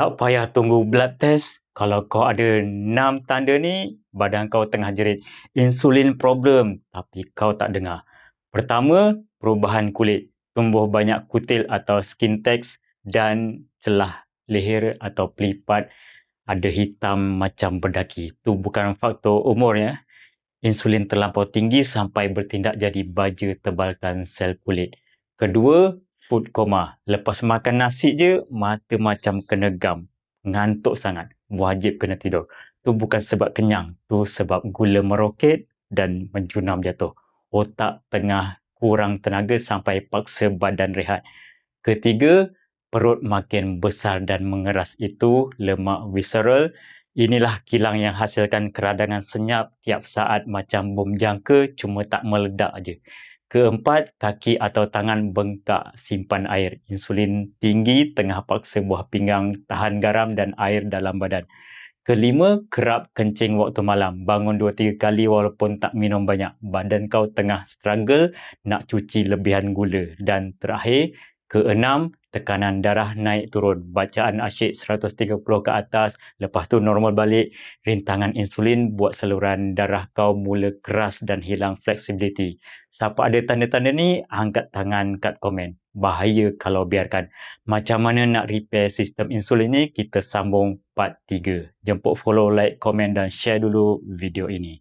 Tak payah tunggu blood test. Kalau kau ada 6 tanda ni, badan kau tengah jerit insulin problem tapi kau tak dengar. Pertama, perubahan kulit. Tumbuh banyak kutil atau skin tags dan celah leher atau pelipat ada hitam macam berdaki. Tu bukan faktor umur ya. Insulin terlampau tinggi sampai bertindak jadi baja tebalkan sel kulit. Kedua, food coma. Lepas makan nasi je, mata macam kena gam. Ngantuk sangat. Wajib kena tidur. Tu bukan sebab kenyang. Tu sebab gula meroket dan menjunam jatuh. Otak tengah kurang tenaga sampai paksa badan rehat. Ketiga, perut makin besar dan mengeras. Itu lemak visceral. Inilah kilang yang hasilkan keradangan senyap tiap saat macam bom jangka, cuma tak meledak aje. Keempat, kaki atau tangan bengkak simpan air. Insulin tinggi tengah paksa buah pinggang tahan garam dan air dalam badan. Kelima, kerap kencing waktu malam. Bangun 2-3 kali walaupun tak minum banyak. Badan kau tengah struggle nak cuci lebihan gula. Dan terakhir, keenam, tekanan darah naik turun. Bacaan asyik 130 ke atas, lepas tu normal balik. Rintangan insulin buat saluran darah kau mula keras dan hilang flexibility. Siapa ada tanda-tanda ni, angkat tangan kat komen. Bahaya kalau biarkan. Macam mana nak repair sistem insulin ni, kita sambung part 3. Jemput follow, like, komen dan share dulu video ini.